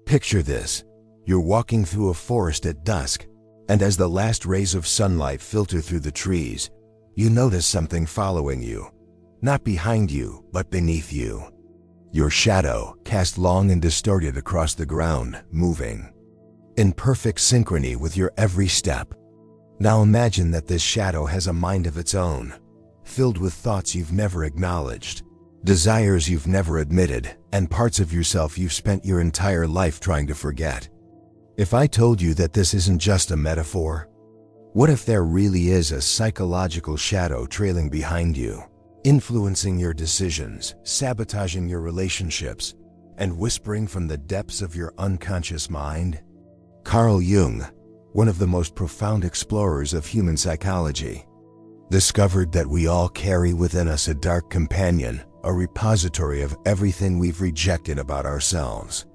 Picture this. You're walking through a forest at dusk, and as the last rays of sunlight filter through the trees, you notice something following you. Not behind you, but beneath you. Your shadow, cast long and distorted across the ground, moving in perfect synchrony with your every step. Now imagine that this shadow has a mind of its own, filled with thoughts you've never acknowledged, desires you've never admitted, and parts of yourself you've spent your entire life trying to forget. If I told you that this isn't just a metaphor, what if there really is a psychological shadow trailing behind you, influencing your decisions, sabotaging your relationships, and whispering from the depths of your unconscious mind? Carl Jung, one of the most profound explorers of human psychology, discovered that we all carry within us a dark companion, a repository of everything we've rejected about ourselves.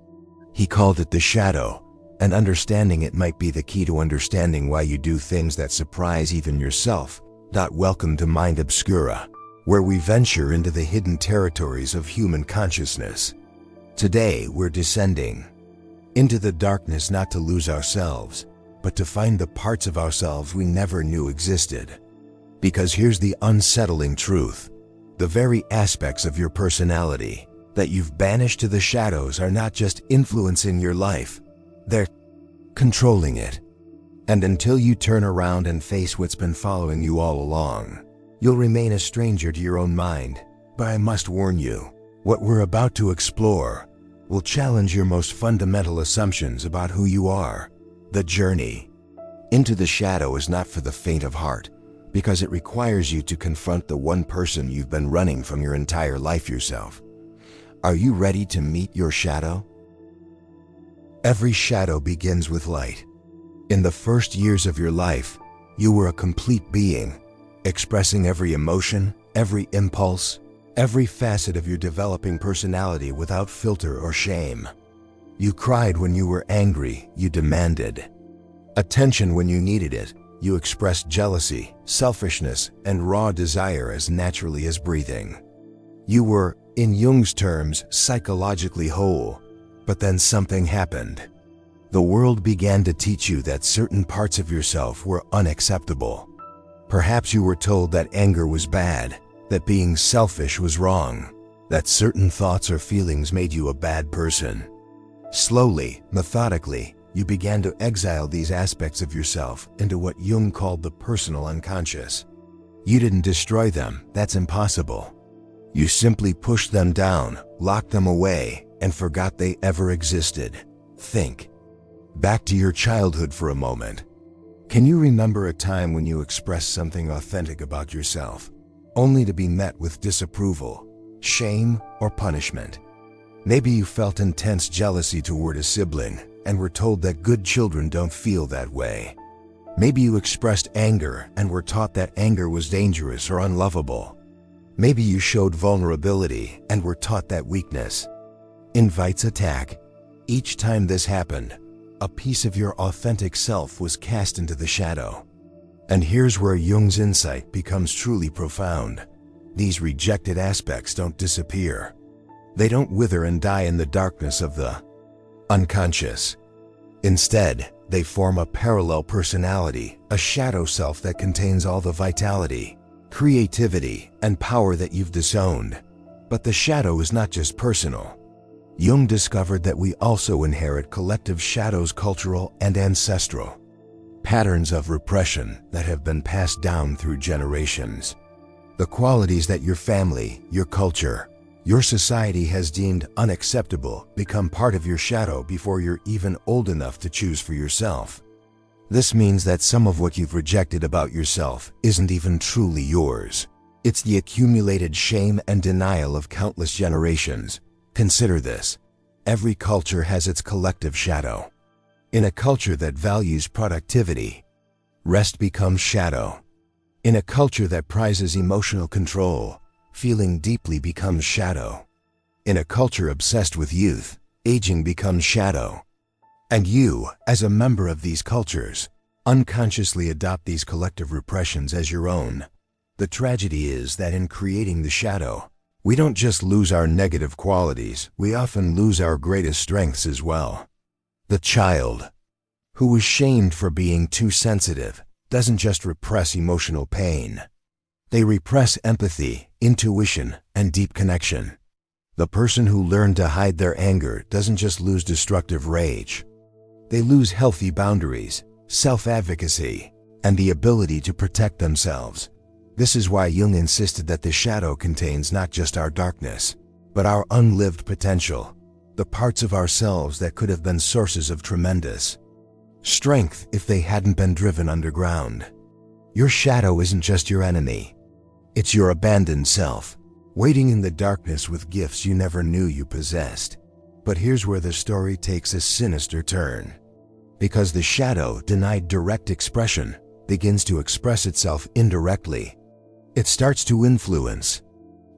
He called it the shadow, and understanding it might be the key to understanding why you do things that surprise even yourself. Welcome to Mind Obscura, where we venture into the hidden territories of human consciousness. Today we're descending into the darkness, not to lose ourselves, but to find the parts of ourselves we never knew existed. Because here's the unsettling truth. The very aspects of your personality that you've banished to the shadows are not just influencing your life, they're controlling it. And until you turn around and face what's been following you all along, you'll remain a stranger to your own mind. But I must warn you, what we're about to explore will challenge your most fundamental assumptions about who you are. The journey into the shadow is not for the faint of heart, because it requires you to confront the one person you've been running from your entire life, yourself. Are you ready to meet your shadow? Every shadow begins with light. In the first years of your life, you were a complete being, expressing every emotion, every impulse, every facet of your developing personality without filter or shame. You cried when you were angry, you demanded attention when you needed it, you expressed jealousy, selfishness, and raw desire as naturally as breathing. You were, in Jung's terms, psychologically whole. But then something happened. The world began to teach you that certain parts of yourself were unacceptable. Perhaps you were told that anger was bad, that being selfish was wrong, that certain thoughts or feelings made you a bad person. Slowly, methodically, you began to exile these aspects of yourself into what Jung called the personal unconscious. You didn't destroy them, that's impossible. You simply pushed them down, locked them away, and forgot they ever existed. Think back to your childhood for a moment. Can you remember a time when you expressed something authentic about yourself, only to be met with disapproval, shame, or punishment? Maybe you felt intense jealousy toward a sibling and were told that good children don't feel that way. Maybe you expressed anger and were taught that anger was dangerous or unlovable. Maybe you showed vulnerability and were taught that weakness invites attack. Each time this happened, a piece of your authentic self was cast into the shadow. And here's where Jung's insight becomes truly profound. These rejected aspects don't disappear. They don't wither and die in the darkness of the unconscious. Instead, they form a parallel personality, a shadow self that contains all the vitality, creativity, and power that you've disowned. But the shadow is not just personal. Jung discovered that we also inherit collective shadows, cultural and ancestral patterns of repression that have been passed down through generations. The qualities that your family, your culture, your society has deemed unacceptable become part of your shadow before you're even old enough to choose for yourself. This means that some of what you've rejected about yourself isn't even truly yours. It's the accumulated shame and denial of countless generations. Consider this. Every culture has its collective shadow. In a culture that values productivity, rest becomes shadow. In a culture that prizes emotional control, feeling deeply becomes shadow. In a culture obsessed with youth, aging becomes shadow. And you, as a member of these cultures, unconsciously adopt these collective repressions as your own. The tragedy is that in creating the shadow, we don't just lose our negative qualities, we often lose our greatest strengths as well. The child, who was shamed for being too sensitive, doesn't just repress emotional pain. They repress empathy, intuition, and deep connection. The person who learned to hide their anger doesn't just lose destructive rage. They lose healthy boundaries, self-advocacy, and the ability to protect themselves. This is why Jung insisted that the shadow contains not just our darkness, but our unlived potential, the parts of ourselves that could have been sources of tremendous strength if they hadn't been driven underground. Your shadow isn't just your enemy. It's your abandoned self, waiting in the darkness with gifts you never knew you possessed. But here's where the story takes a sinister turn. Because the shadow, denied direct expression, begins to express itself indirectly. It starts to influence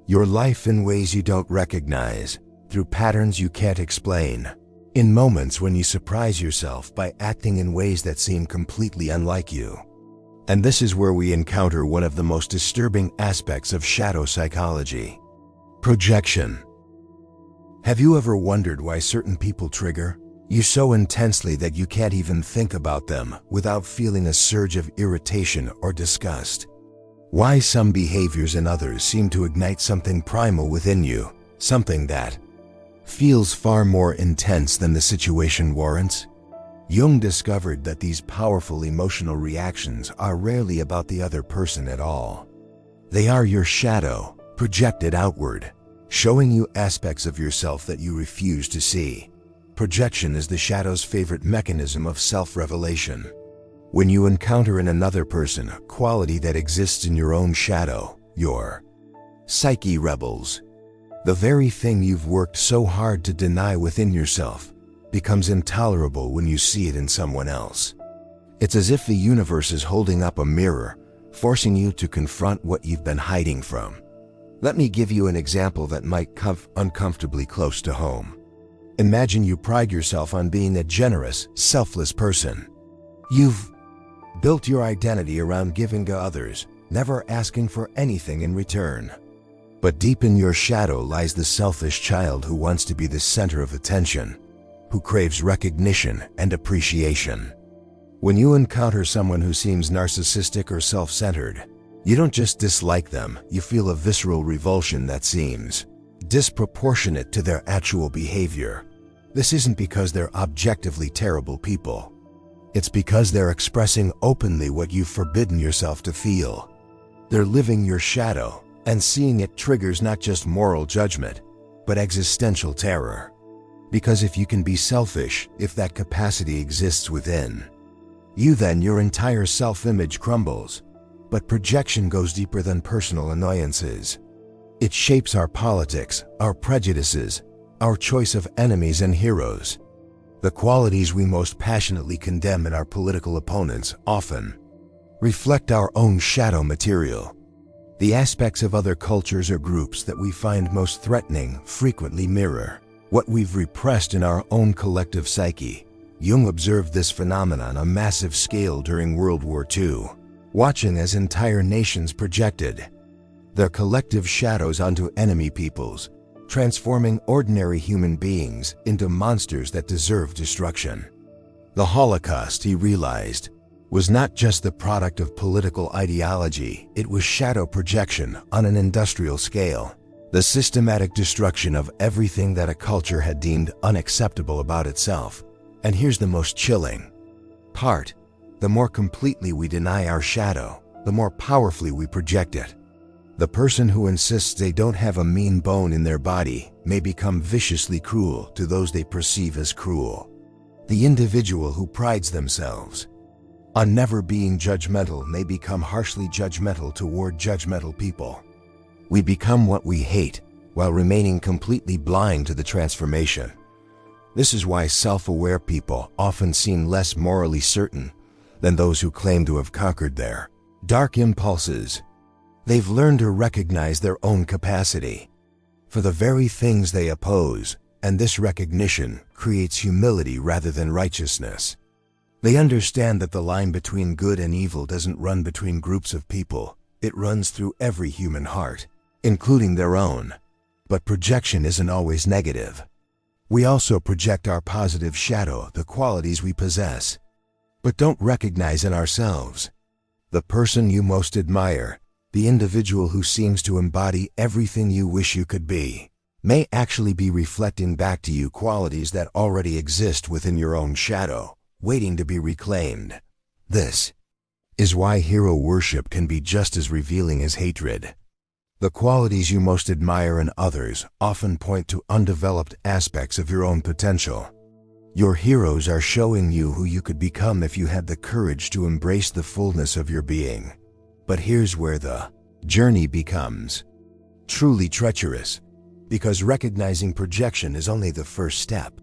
your life in ways you don't recognize, through patterns you can't explain, in moments when you surprise yourself by acting in ways that seem completely unlike you. And this is where we encounter one of the most disturbing aspects of shadow psychology: projection. Have you ever wondered why certain people trigger you so intensely that you can't even think about them without feeling a surge of irritation or disgust? Why some behaviors in others seem to ignite something primal within you, something that feels far more intense than the situation warrants? Jung discovered that these powerful emotional reactions are rarely about the other person at all. They are your shadow, projected outward, showing you aspects of yourself that you refuse to see. Projection is the shadow's favorite mechanism of self-revelation. When you encounter in another person a quality that exists in your own shadow, your psyche rebels. The very thing you've worked so hard to deny within yourself becomes intolerable when you see it in someone else. It's as if the universe is holding up a mirror, forcing you to confront what you've been hiding from. Let me give you an example that might come uncomfortably close to home. Imagine you pride yourself on being a generous, selfless person. You've built your identity around giving to others, never asking for anything in return. But deep in your shadow lies the selfish child who wants to be the center of attention, who craves recognition and appreciation. When you encounter someone who seems narcissistic or self-centered, you don't just dislike them, you feel a visceral revulsion that seems disproportionate to their actual behavior. This isn't because they're objectively terrible people. It's because they're expressing openly what you've forbidden yourself to feel. They're living your shadow, and seeing it triggers not just moral judgment, but existential terror. Because if you can be selfish, if that capacity exists within you, then your entire self-image crumbles. But projection goes deeper than personal annoyances. It shapes our politics, our prejudices, our choice of enemies and heroes. The qualities we most passionately condemn in our political opponents often reflect our own shadow material. The aspects of other cultures or groups that we find most threatening frequently mirror what we've repressed in our own collective psyche. Jung observed this phenomenon on a massive scale during World War II, watching as entire nations projected their collective shadows onto enemy peoples, transforming ordinary human beings into monsters that deserve destruction. The Holocaust, he realized, was not just the product of political ideology, it was shadow projection on an industrial scale. The systematic destruction of everything that a culture had deemed unacceptable about itself. And here's the most chilling part: the more completely we deny our shadow, the more powerfully we project it. The person who insists they don't have a mean bone in their body may become viciously cruel to those they perceive as cruel. The individual who prides themselves on never being judgmental may become harshly judgmental toward judgmental people. We become what we hate while remaining completely blind to the transformation. This is why self-aware people often seem less morally certain than those who claim to have conquered their dark impulses. They've learned to recognize their own capacity for the very things they oppose, and this recognition creates humility rather than righteousness. They understand that the line between good and evil doesn't run between groups of people, it runs through every human heart, including their own. But projection isn't always negative. We also project our positive shadow, the qualities we possess, but don't recognize in ourselves. The person you most admire, the individual who seems to embody everything you wish you could be, may actually be reflecting back to you qualities that already exist within your own shadow, waiting to be reclaimed. This is why hero worship can be just as revealing as hatred. The qualities you most admire in others often point to undeveloped aspects of your own potential. Your heroes are showing you who you could become if you had the courage to embrace the fullness of your being. But here's where the journey becomes truly treacherous, because recognizing projection is only the first step.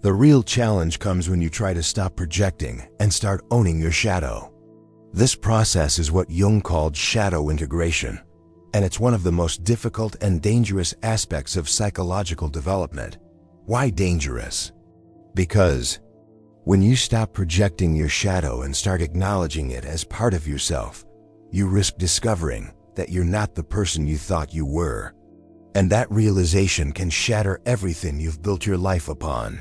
The real challenge comes when you try to stop projecting and start owning your shadow. This process is what Jung called shadow integration, and it's one of the most difficult and dangerous aspects of psychological development. Why dangerous? Because when you stop projecting your shadow and start acknowledging it as part of yourself, you risk discovering that you're not the person you thought you were. And that realization can shatter everything you've built your life upon.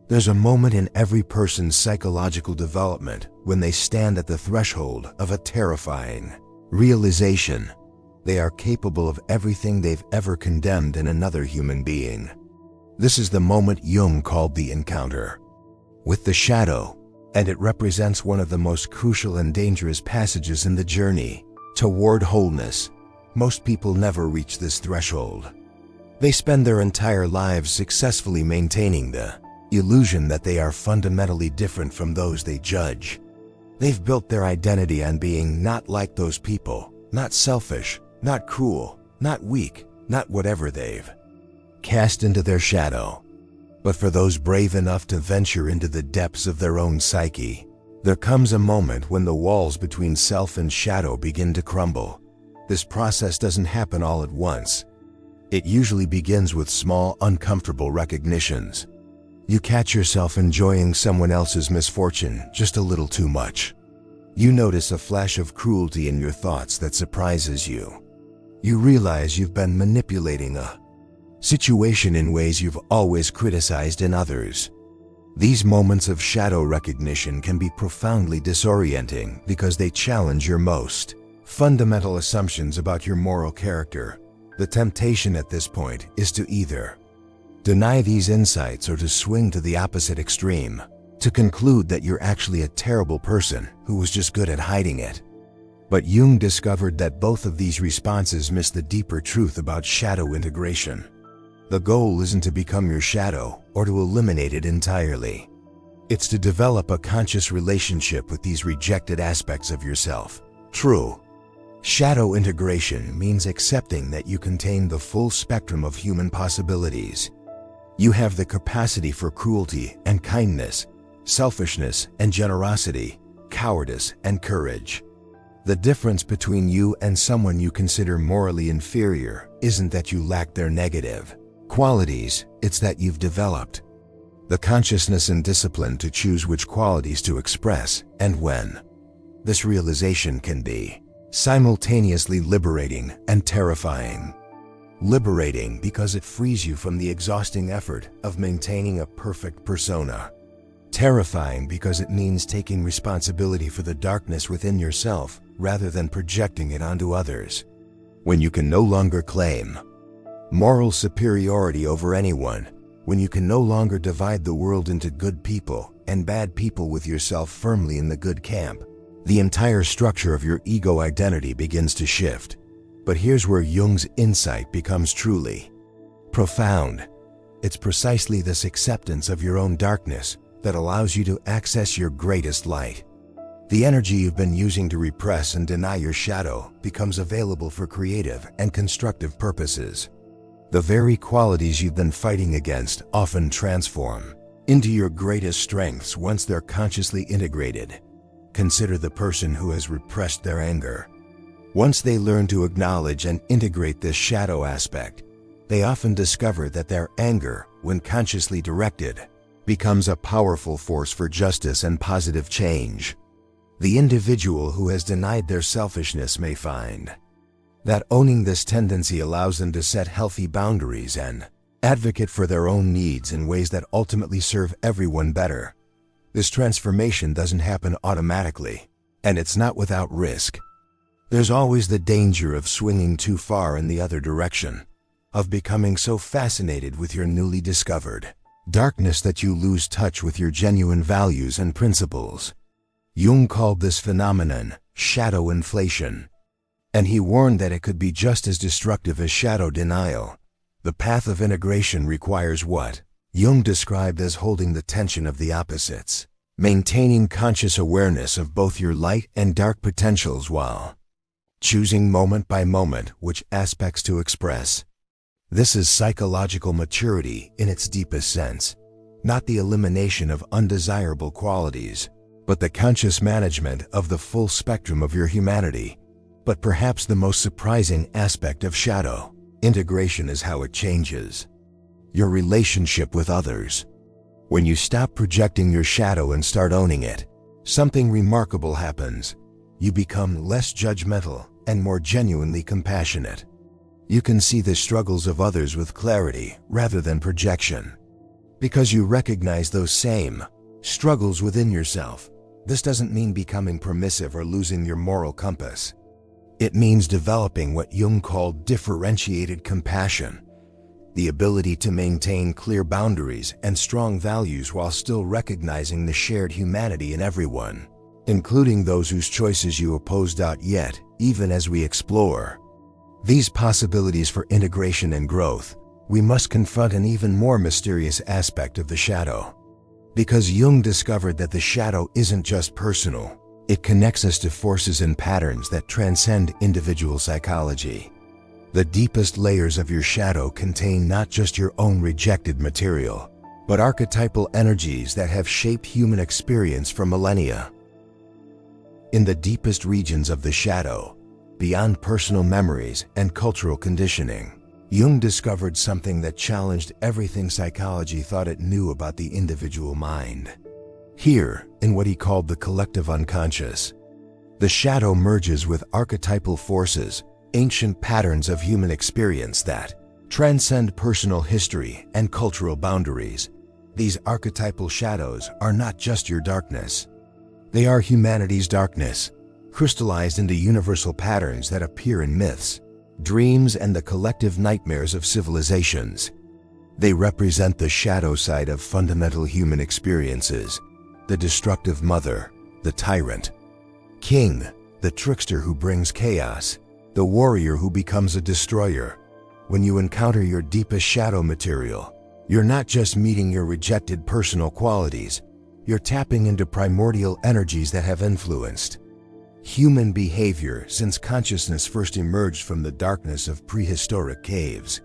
There's a moment in every person's psychological development when they stand at the threshold of a terrifying realization. They are capable of everything they've ever condemned in another human being. This is the moment Jung called the encounter with the shadow, and it represents one of the most crucial and dangerous passages in the journey toward wholeness. Most people never reach this threshold. They spend their entire lives successfully maintaining the illusion that they are fundamentally different from those they judge. They've built their identity on being not like those people, not selfish, not cruel, not weak, not whatever they've cast into their shadow. But for those brave enough to venture into the depths of their own psyche, there comes a moment when the walls between self and shadow begin to crumble. This process doesn't happen all at once. It usually begins with small, uncomfortable recognitions. You catch yourself enjoying someone else's misfortune just a little too much. You notice a flash of cruelty in your thoughts that surprises you. You realize you've been manipulating a situation in ways you've always criticized in others. These moments of shadow recognition can be profoundly disorienting because they challenge your most fundamental assumptions about your moral character. The temptation at this point is to either deny these insights or to swing to the opposite extreme, to conclude that you're actually a terrible person who was just good at hiding it. But Jung discovered that both of these responses miss the deeper truth about shadow integration. The goal isn't to become your shadow or to eliminate it entirely. It's to develop a conscious relationship with these rejected aspects of yourself. True shadow integration means accepting that you contain the full spectrum of human possibilities. You have the capacity for cruelty and kindness, selfishness and generosity, cowardice and courage. The difference between you and someone you consider morally inferior isn't that you lack their negative qualities, it's that you've developed the consciousness and discipline to choose which qualities to express and when. This realization can be simultaneously liberating and terrifying. Liberating because it frees you from the exhausting effort of maintaining a perfect persona. Terrifying because it means taking responsibility for the darkness within yourself rather than projecting it onto others. When you can no longer claim moral superiority over anyone, when you can no longer divide the world into good people and bad people with yourself firmly in the good camp, the entire structure of your ego identity begins to shift. But here's where Jung's insight becomes truly profound. It's precisely this acceptance of your own darkness that allows you to access your greatest light. The energy you've been using to repress and deny your shadow becomes available for creative and constructive purposes. The very qualities you've been fighting against often transform into your greatest strengths once they're consciously integrated. Consider the person who has repressed their anger. Once they learn to acknowledge and integrate this shadow aspect, they often discover that their anger, when consciously directed, becomes a powerful force for justice and positive change. The individual who has denied their selfishness may find that owning this tendency allows them to set healthy boundaries and advocate for their own needs in ways that ultimately serve everyone better. This transformation doesn't happen automatically, and it's not without risk. There's always the danger of swinging too far in the other direction, of becoming so fascinated with your newly discovered darkness that you lose touch with your genuine values and principles. Jung called this phenomenon shadow inflation, and he warned that it could be just as destructive as shadow denial. The path of integration requires what Jung described as holding the tension of the opposites, maintaining conscious awareness of both your light and dark potentials while choosing moment by moment which aspects to express. This is psychological maturity in its deepest sense, not the elimination of undesirable qualities, but the conscious management of the full spectrum of your humanity. But perhaps the most surprising aspect of shadow integration is how it changes your relationship with others. When you stop projecting your shadow and start owning it, something remarkable happens. You become less judgmental and more genuinely compassionate. You can see the struggles of others with clarity rather than projection, because you recognize those same struggles within yourself. This doesn't mean becoming permissive or losing your moral compass. It means developing what Jung called differentiated compassion, the ability to maintain clear boundaries and strong values while still recognizing the shared humanity in everyone, including those whose choices you oppose. Yet, even as we explore these possibilities for integration and growth, we must confront an even more mysterious aspect of the shadow. Because Jung discovered that the shadow isn't just personal, it connects us to forces and patterns that transcend individual psychology. The deepest layers of your shadow contain not just your own rejected material, but archetypal energies that have shaped human experience for millennia. In the deepest regions of the shadow, beyond personal memories and cultural conditioning, Jung discovered something that challenged everything psychology thought it knew about the individual mind. Here, in what he called the collective unconscious, the shadow merges with archetypal forces, ancient patterns of human experience that transcend personal history and cultural boundaries. These archetypal shadows are not just your darkness. They are humanity's darkness, crystallized into universal patterns that appear in myths, dreams, and the collective nightmares of civilizations. They represent the shadow side of fundamental human experiences: the destructive mother, the tyrant king, the trickster who brings chaos, the warrior who becomes a destroyer. When you encounter your deepest shadow material, you're not just meeting your rejected personal qualities, you're tapping into primordial energies that have influenced human behavior since consciousness first emerged from the darkness of prehistoric caves.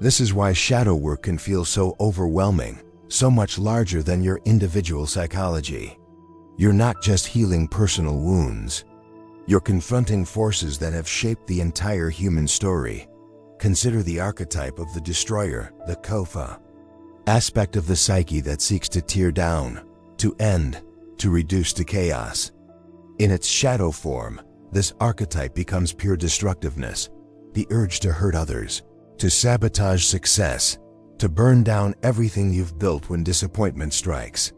This is why shadow work can feel so overwhelming, so much larger than your individual psychology. You're not just healing personal wounds. You're confronting forces that have shaped the entire human story. Consider the archetype of the destroyer, the Kofa, aspect of the psyche that seeks to tear down, to end, to reduce to chaos. In its shadow form, this archetype becomes pure destructiveness, the urge to hurt others, to sabotage success, to burn down everything you've built when disappointment strikes.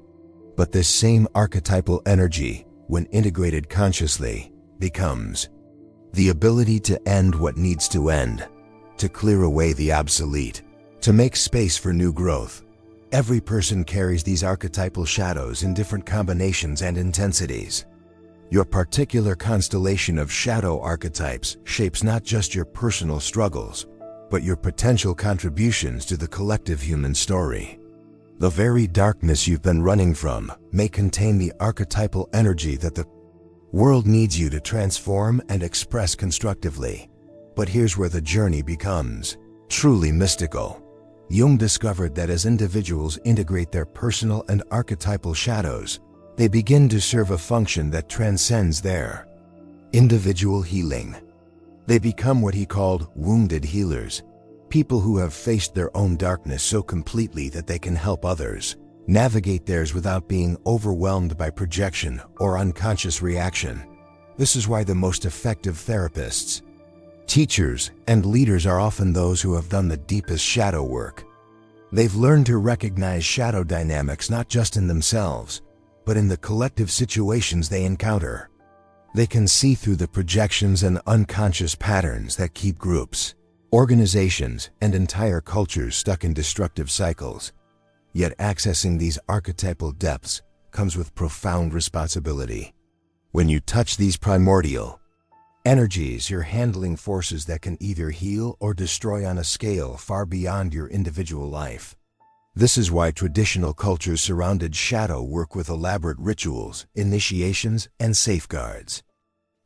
But this same archetypal energy, when integrated consciously, becomes the ability to end what needs to end, to clear away the obsolete, to make space for new growth. Every person carries these archetypal shadows in different combinations and intensities. Your particular constellation of shadow archetypes shapes not just your personal struggles, but your potential contributions to the collective human story. The very darkness you've been running from may contain the archetypal energy that the world needs you to transform and express constructively. But here's where the journey becomes truly mystical. Jung discovered that as individuals integrate their personal and archetypal shadows, they begin to serve a function that transcends their individual healing. They become what he called wounded healers, people who have faced their own darkness so completely that they can help others navigate theirs without being overwhelmed by projection or unconscious reaction. This is why the most effective therapists, teachers, and leaders are often those who have done the deepest shadow work. They've learned to recognize shadow dynamics not just in themselves, but in the collective situations they encounter. They can see through the projections and unconscious patterns that keep groups, organizations, and entire cultures stuck in destructive cycles. Yet accessing these archetypal depths comes with profound responsibility. When you touch these primordial energies, you're handling forces that can either heal or destroy on a scale far beyond your individual life. This is why traditional cultures surrounded shadow work with elaborate rituals, initiations, and safeguards.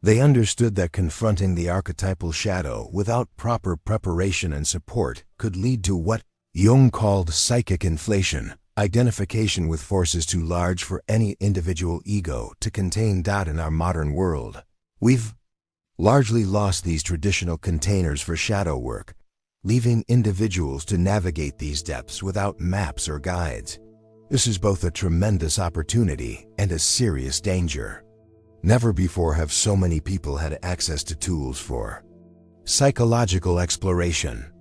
They understood that confronting the archetypal shadow without proper preparation and support could lead to what Jung called psychic inflation, identification with forces too large for any individual ego to contain. In our modern world, we've largely lost these traditional containers for shadow work, leaving individuals to navigate these depths without maps or guides. This is both a tremendous opportunity and a serious danger. Never before have so many people had access to tools for psychological exploration,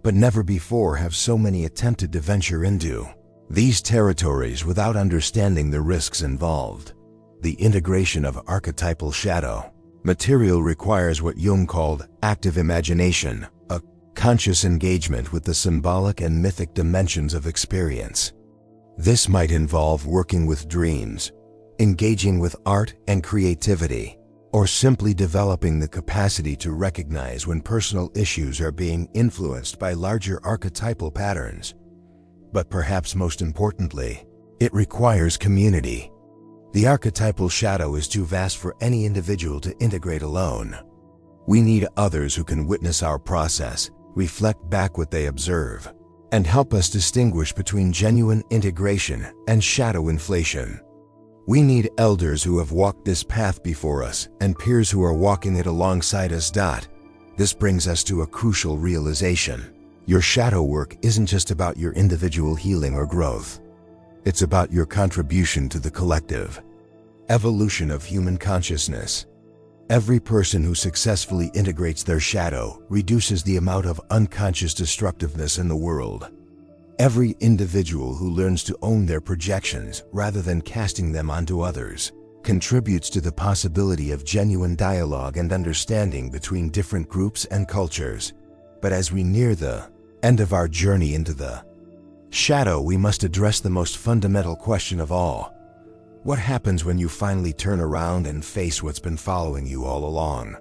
but never before have so many attempted to venture into these territories without understanding the risks involved. The integration of archetypal shadow material requires what Jung called active imagination, a conscious engagement with the symbolic and mythic dimensions of experience. This might involve working with dreams, engaging with art and creativity, or simply developing the capacity to recognize when personal issues are being influenced by larger archetypal patterns. But perhaps most importantly, it requires community. The archetypal shadow is too vast for any individual to integrate alone. We need others who can witness our process, reflect back what they observe, and help us distinguish between genuine integration and shadow inflation. We need elders who have walked this path before us and peers who are walking it alongside us. This brings us to a crucial realization. Your shadow work isn't just about your individual healing or growth. It's about your contribution to the collective evolution of human consciousness. Every person who successfully integrates their shadow reduces the amount of unconscious destructiveness in the world. Every individual who learns to own their projections rather than casting them onto others contributes to the possibility of genuine dialogue and understanding between different groups and cultures. But as we near the end of our journey into the shadow, we must address the most fundamental question of all. What happens when you finally turn around and face what's been following you all along?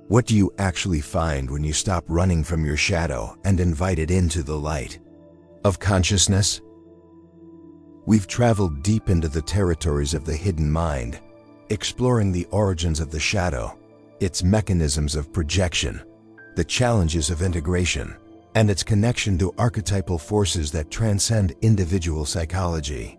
What do you actually find when you stop running from your shadow and invite it into the light of consciousness? We've traveled deep into the territories of the hidden mind, exploring the origins of the shadow, its mechanisms of projection, the challenges of integration, and its connection to archetypal forces that transcend individual psychology.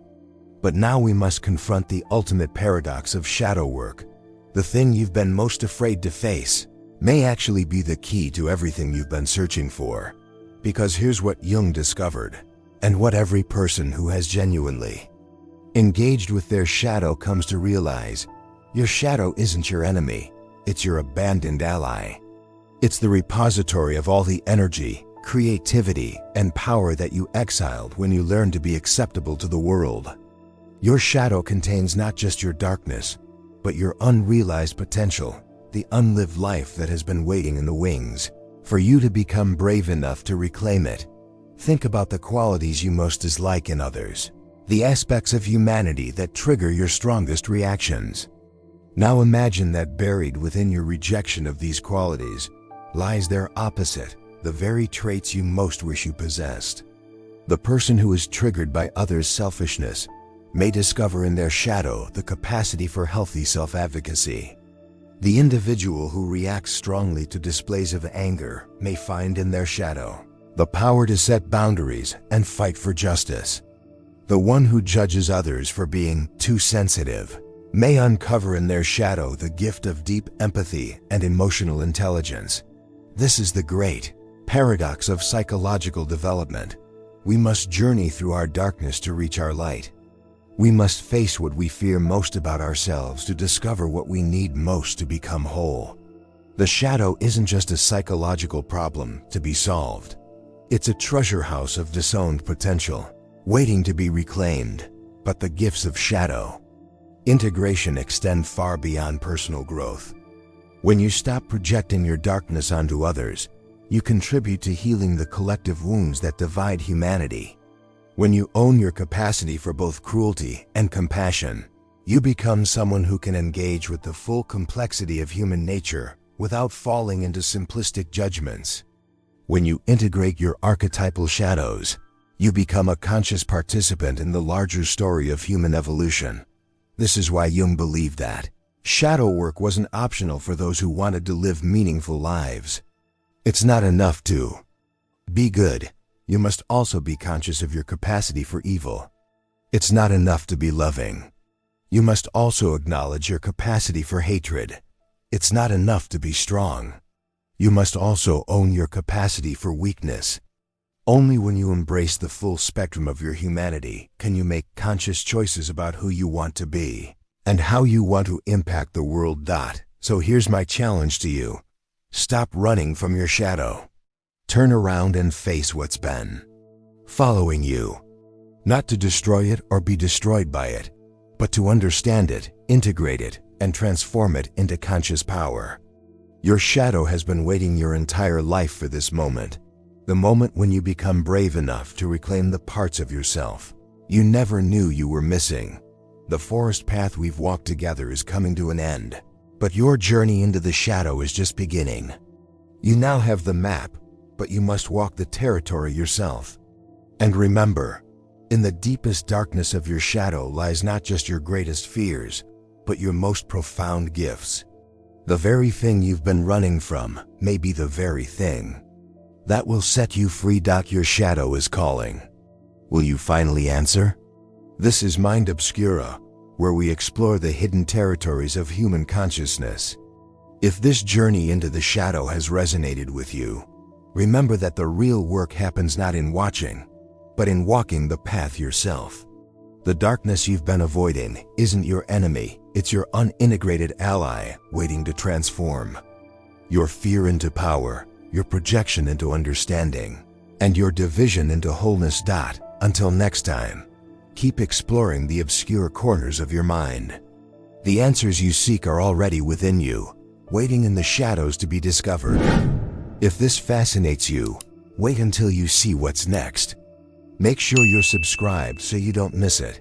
But now we must confront the ultimate paradox of shadow work. The thing you've been most afraid to face may actually be the key to everything you've been searching for. Because here's what Jung discovered, and what every person who has genuinely engaged with their shadow comes to realize: your shadow isn't your enemy, it's your abandoned ally. It's the repository of all the energy, creativity, and power that you exiled when you learned to be acceptable to the world. Your shadow contains not just your darkness, but your unrealized potential, the unlived life that has been waiting in the wings for you to become brave enough to reclaim it. Think about the qualities you most dislike in others, the aspects of humanity that trigger your strongest reactions. Now imagine that buried within your rejection of these qualities lies their opposite, the very traits you most wish you possessed. The person who is triggered by others' selfishness may discover in their shadow the capacity for healthy self-advocacy. The individual who reacts strongly to displays of anger may find in their shadow the power to set boundaries and fight for justice. The one who judges others for being too sensitive may uncover in their shadow the gift of deep empathy and emotional intelligence. This is the great paradox of psychological development. We must journey through our darkness to reach our light. We must face what we fear most about ourselves to discover what we need most to become whole. The shadow isn't just a psychological problem to be solved. It's a treasure house of disowned potential, waiting to be reclaimed. But the gifts of shadow integration extend far beyond personal growth. When you stop projecting your darkness onto others, you contribute to healing the collective wounds that divide humanity. When you own your capacity for both cruelty and compassion, you become someone who can engage with the full complexity of human nature without falling into simplistic judgments. When you integrate your archetypal shadows, you become a conscious participant in the larger story of human evolution. This is why Jung believed that shadow work wasn't optional for those who wanted to live meaningful lives. It's not enough to be good. You must also be conscious of your capacity for evil. It's not enough to be loving. You must also acknowledge your capacity for hatred. It's not enough to be strong. You must also own your capacity for weakness. Only when you embrace the full spectrum of your humanity can you make conscious choices about who you want to be and how you want to impact the world. So here's my challenge to you. Stop running from your shadow. Turn around and face what's been following you. Not to destroy it or be destroyed by it, but to understand it, integrate it, and transform it into conscious power. Your shadow has been waiting your entire life for this moment. The moment when you become brave enough to reclaim the parts of yourself you never knew you were missing. The forest path we've walked together is coming to an end, but your journey into the shadow is just beginning. You now have the map, but you must walk the territory yourself. And remember, in the deepest darkness of your shadow lies not just your greatest fears, but your most profound gifts. The very thing you've been running from may be the very thing that will set you free. Your shadow is calling. Will you finally answer? This is Mind Obscura, where we explore the hidden territories of human consciousness. If this journey into the shadow has resonated with you, remember that the real work happens not in watching, but in walking the path yourself. The darkness you've been avoiding isn't your enemy, it's your unintegrated ally waiting to transform. Your fear into power, your projection into understanding, and your division into wholeness. Until next time, keep exploring the obscure corners of your mind. The answers you seek are already within you, waiting in the shadows to be discovered. If this fascinates you, wait until you see what's next. Make sure you're subscribed so you don't miss it.